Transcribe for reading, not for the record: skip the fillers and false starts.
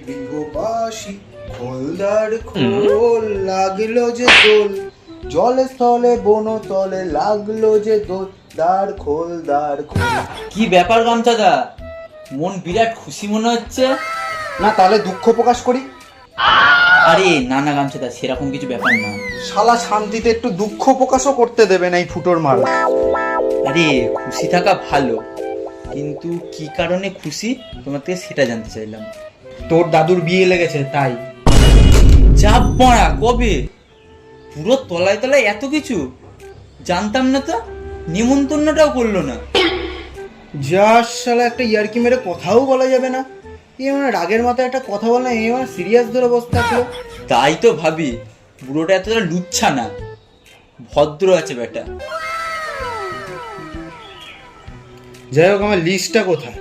গৃহবাসী খোলদার খোল লাগলো যে দোল, জলে স্থলে বনতলে লাগলো যে দোল, দার খোল দার খোল। কি ব্যাপার গামছাদা, মন বিরাট খুশি মনে হচ্ছে। না তাহলে দুঃখ প্রকাশ করি? আরে না না গামছাদা, সেরকম কিছু ব্যাপার না। শালা শান্তিতে একটু দুঃখ প্রকাশও করতে দেবে না এই ফুটোর মাল। আরে খুশি থাকা ভালো, কিন্তু কি কারণে খুশি তোমার থেকে সেটা জানতে চাইলাম। তোর দাদুর বিয়ে লেগেছে তাই। চাপ পড়া কবে? পুরো তলায় তলায় এত কিছু জানতাম না তো, নিমন্ত্রণটাও করলো না। যা শালা, একটা ইয়ার্কি মেরে কথাও বলা যাবে না। এই মানে রাগের মাথায় একটা কথা বলে না, এই মানে সিরিয়াস ধরে বসে থাকলো। তাই তো ভাবি, বুড়োটা এতটা লুচ্ছা না, ভদ্র আছে বেটা। যাই হোক, আমার লিস্টটা কোথায়?